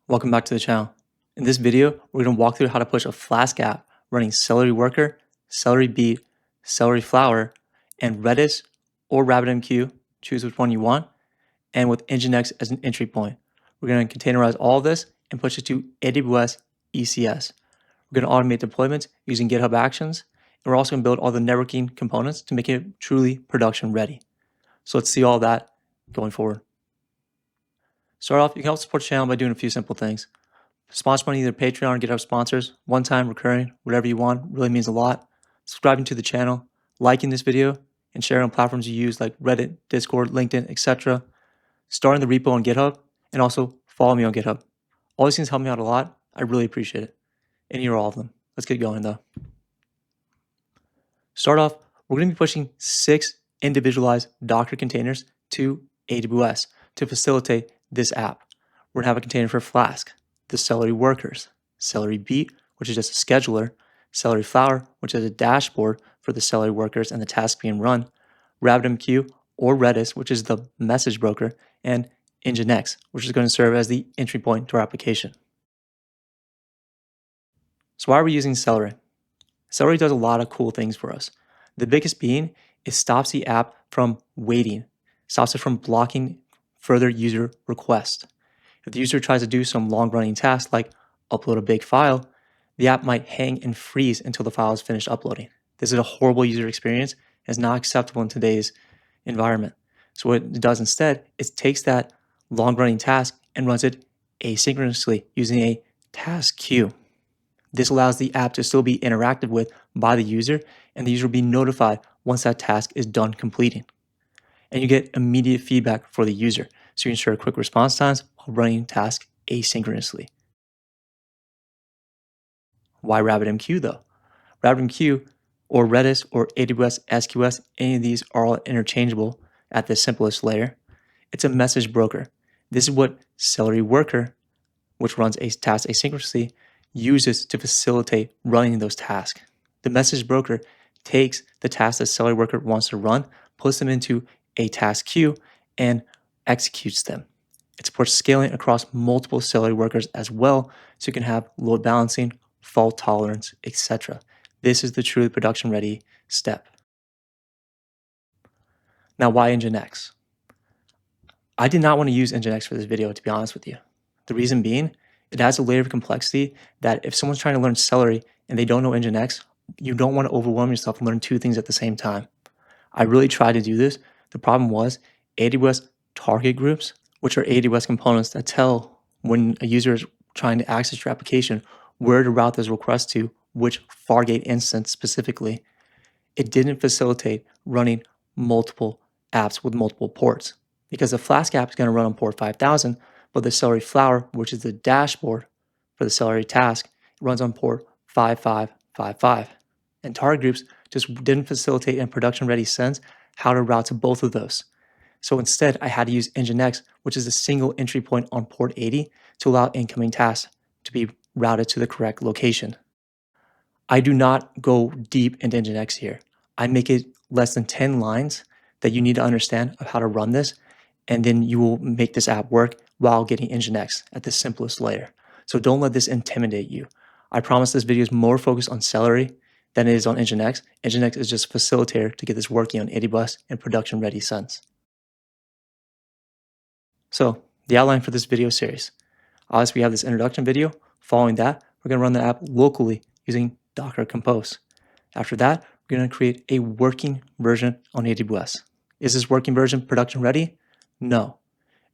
Welcome back to the channel. In this video, we're going to walk through how to push a Flask app running Celery Worker, Celery Beat, Celery Flower, and Redis or RabbitMQ, choose which one you want, and with NGINX as an entry point. We're going to containerize all of this and push it to AWS ECS. We're going to automate deployments using GitHub Actions, and we're also going to build all the networking components to make it truly production ready. So let's see all that going forward. Start off, you can help support the channel by doing a few simple things. Sponsor money, either Patreon or GitHub sponsors, one time, recurring, whatever you want, really means a lot. Subscribing to the channel, liking this video, and sharing on platforms you use like Reddit, Discord, LinkedIn, etc. Starting the repo on GitHub, and also follow me on GitHub. All these things help me out a lot. I really appreciate it. Any or all of them. Let's get going though. Start off, we're going to be pushing 6 individualized Docker containers to AWS to facilitate this app. We're going to have a container for Flask, the Celery Workers, Celery Beat, which is just a scheduler, Celery Flower, which is a dashboard for the Celery Workers and the task being run, RabbitMQ or Redis, which is the message broker, and NGINX, which is going to serve as the entry point to our application. So why are we using Celery? Celery does a lot of cool things for us. The biggest being, it stops the app from waiting, stops it from blocking further user requests. If the user tries to do some long-running task like upload a big file, the app might hang and freeze until the file is finished uploading. This is a horrible user experience and is not acceptable in today's environment. So what it does instead is takes that long-running task and runs it asynchronously using a task queue. This allows the app to still be interacted with by the user, and the user will be notified once that task is done completing. And you get immediate feedback for the user, so you ensure quick response times while running tasks asynchronously. Why RabbitMQ though? RabbitMQ or Redis or AWS SQS, any of these are all interchangeable at the simplest layer. It's a message broker. This is what Celery Worker, which runs a task asynchronously, uses to facilitate running those tasks. The message broker takes the tasks that Celery Worker wants to run, puts them into a task queue, and executes them. It supports scaling across multiple Celery Workers as well, so you can have load balancing, fault tolerance, etc. This is the truly production ready step. Now, why NGINX? I did not want to use NGINX for this video, to be honest with you. The reason being, it adds a layer of complexity that if someone's trying to learn Celery and they don't know NGINX, you don't want to overwhelm yourself and learn 2 things at the same time. I really tried to do this. The problem was AWS target groups, which are AWS components that tell when a user is trying to access your application where to route those requests to, which Fargate instance specifically. It didn't facilitate running multiple apps with multiple ports, because the Flask app is going to run on port 5000, but the Celery Flower, which is the dashboard for the Celery task, runs on port 5555. And target groups just didn't facilitate in production ready sense how to route to both of those. So instead, I had to use NGINX, which is a single entry point on port 80 to allow incoming tasks to be routed to the correct location. I do not go deep into NGINX here. I make it less than 10 lines that you need to understand of how to run this, and then you will make this app work while getting NGINX at the simplest layer. So don't let this intimidate you. I promise this video is more focused on Celery than it is on NGINX. NGINX is just a facilitator to get this working on AWS in production ready sense. So the outline for this video series. Obviously, we have this introduction video. Following that, we're going to run the app locally using Docker Compose. After that, we're going to create a working version on AWS. Is this working version production ready? No.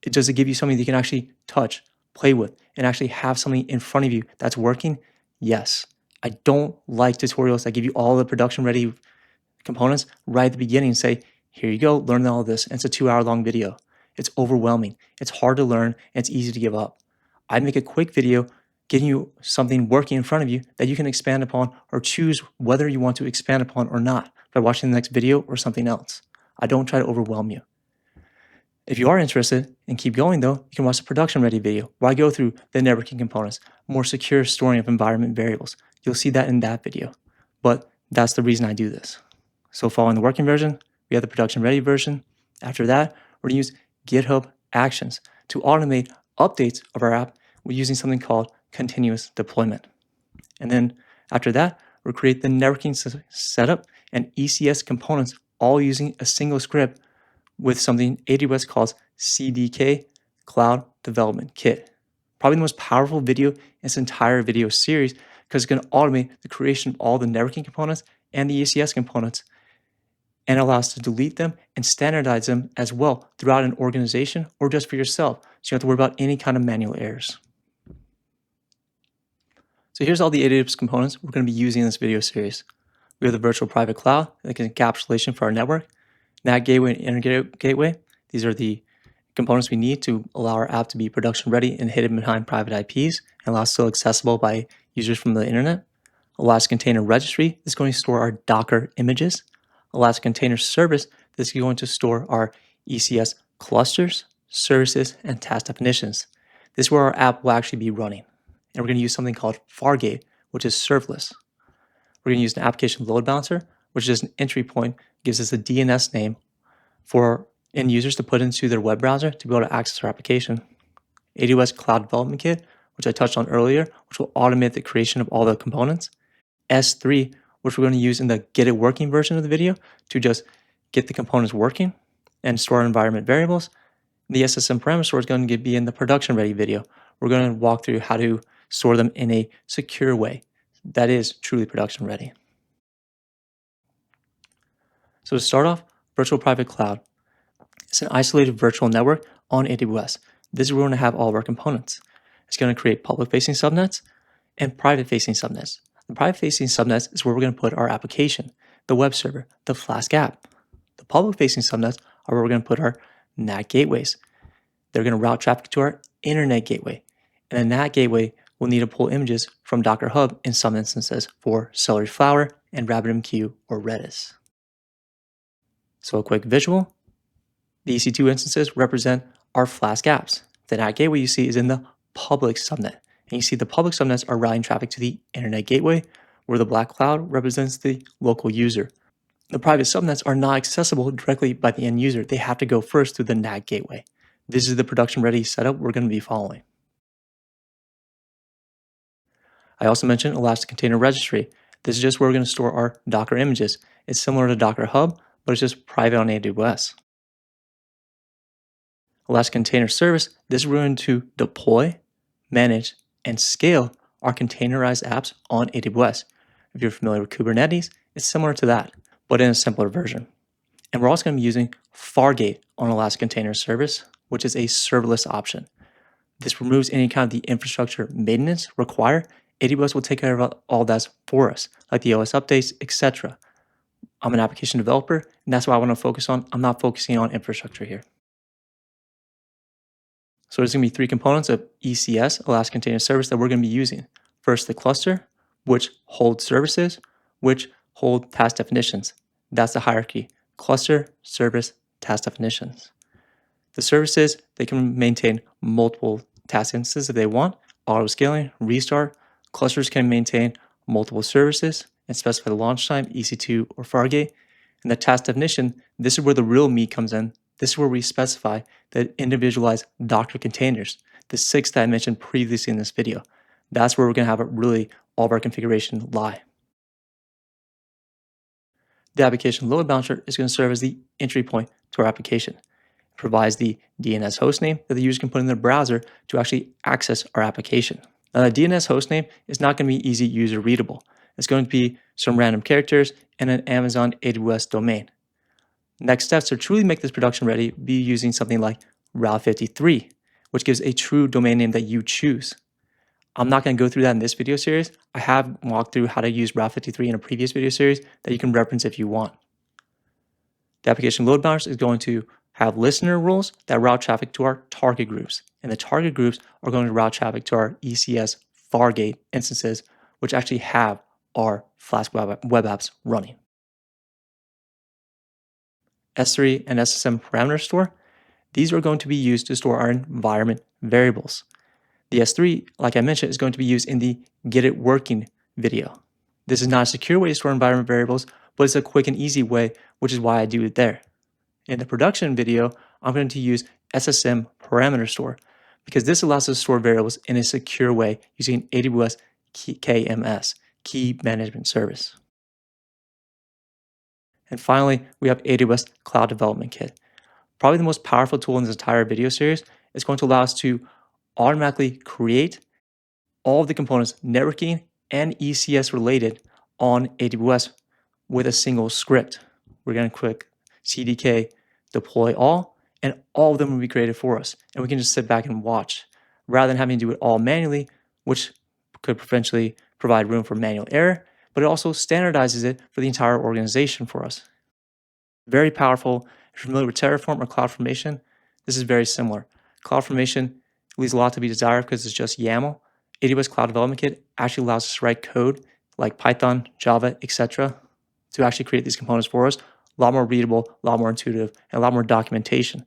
It does give you something that you can actually touch, play with, and actually have something in front of you that's working? Yes. I don't like tutorials that give you all the production ready components right at the beginning and say, here you go, learn all this. And it's a 2-hour long video. It's overwhelming. It's hard to learn, and it's easy to give up. I make a quick video getting you something working in front of you that you can expand upon or choose whether you want to expand upon or not by watching the next video or something else. I don't try to overwhelm you. If you are interested and keep going though, you can watch the production ready video where I go through the networking components, more secure storing of environment variables. You'll see that in that video, but that's the reason I do this. So following the working version, we have the production ready version. After that, we're going to use GitHub Actions to automate updates of our app using something called continuous deployment. And then after that, we'll create the networking setup and ECS components all using a single script with something AWS calls CDK, Cloud Development Kit. Probably the most powerful video in this entire video series because it's going to automate the creation of all the networking components and the ECS components and allow us to delete them and standardize them as well throughout an organization or just for yourself, so you don't have to worry about any kind of manual errors. So here's all the AWS components we're going to be using in this video series. We have the virtual private cloud, like an encapsulation for our network, NAT gateway and internet gateway. These are the components we need to allow our app to be production ready and hidden behind private IPs and allow still accessible by users from the internet. Elastic Container Registry is going to store our Docker images. Elastic Container Service, this is going to store our ECS clusters, services, and task definitions. This is where our app will actually be running. And we're going to use something called Fargate, which is serverless. We're going to use an application load balancer, which is an entry point, gives us a DNS name for end users to put into their web browser to be able to access our application. AWS Cloud Development Kit, which I touched on earlier, which will automate the creation of all the components. S3, which we're going to use in the Get It Working version of the video to just get the components working and store environment variables. The SSM parameter store is going to be in the production ready video. We're going to walk through how to store them in a secure way that is truly production ready. So to start off, virtual private cloud. It's an isolated virtual network on AWS. This is where we're going to have all of our components. It's going to create public-facing subnets and private-facing subnets. The private-facing subnets is where we're going to put our application, the web server, the Flask app. The public-facing subnets are where we're going to put our NAT gateways. They're going to route traffic to our internet gateway. And the NAT gateway will need to pull images from Docker Hub in some instances for Celery Flower and RabbitMQ or Redis. So a quick visual. The EC2 instances represent our Flask apps. The NAT gateway you see is in the public subnet. And you see the public subnets are routing traffic to the internet gateway, where the black cloud represents the local user. The private subnets are not accessible directly by the end user. They have to go first through the NAT gateway. This is the production ready setup we're going to be following. I also mentioned Elastic Container Registry. This is just where we're going to store our Docker images. It's similar to Docker Hub, but it's just private on AWS. Elastic Container Service, this is where we're going to deploy, manage, and scale our containerized apps on AWS. If you're familiar with Kubernetes, it's similar to that, but in a simpler version. And we're also going to be using Fargate on Elastic Container Service, which is a serverless option. This removes any kind of the infrastructure maintenance required. AWS will take care of all that for us, like the OS updates, etc. I'm an application developer, and that's what I want to focus on. I'm not focusing on infrastructure here. So there's going to be three components of ECS, Elastic Container Service, that we're going to be using. First, the cluster, which holds services, which hold task definitions. That's the hierarchy: cluster, service, task definitions. The services, they can maintain multiple task instances if they want, auto scaling, restart. Clusters can maintain multiple services and specify the launch time, EC2 or Fargate. And the task definition, this is where the real meat comes in. This is where we specify the individualized Docker containers, the 6 that I mentioned previously in this video. That's where we're going to have really all of our configuration lie. The application load balancer is going to serve as the entry point to our application. It provides the DNS hostname that the user can put in their browser to actually access our application. Now, the DNS hostname is not going to be easy user readable. It's going to be some random characters and an Amazon AWS domain. Next steps to truly make this production ready be using something like Route 53, which gives a true domain name that you choose. I'm not going to go through that in this video series. I have walked through how to use Route 53 in a previous video series that you can reference if you want. The application load balancer is going to have listener rules that route traffic to our target groups. And the target groups are going to route traffic to our ECS Fargate instances, which actually have our Flask web apps running. S3 and SSM parameter store, these are going to be used to store our environment variables. The S3, like I mentioned, is going to be used in the Get It Working video. This is not a secure way to store environment variables, but it's a quick and easy way, which is why I do it there. In the production video, I'm going to use SSM parameter store because this allows us to store variables in a secure way using AWS KMS, Key Management Service. And finally, we have AWS Cloud Development Kit. Probably the most powerful tool in this entire video series. It's going to allow us to automatically create all of the components, networking and ECS related, on AWS with a single script. We're going to click CDK deploy all, and all of them will be created for us. And we can just sit back and watch rather than having to do it all manually, which could potentially provide room for manual error, but it also standardizes it for the entire organization for us. Very powerful. If you're familiar with Terraform or CloudFormation, this is very similar. CloudFormation leaves a lot to be desired because it's just YAML. AWS Cloud Development Kit actually allows us to write code like Python, Java, etc. to actually create these components for us. A lot more readable, a lot more intuitive, and a lot more documentation.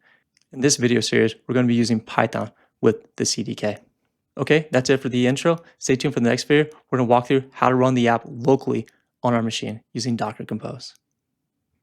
In this video series, we're going to be using Python with the CDK. Okay, that's it for the intro. Stay tuned for the next video. We're going to walk through how to run the app locally on our machine using Docker Compose.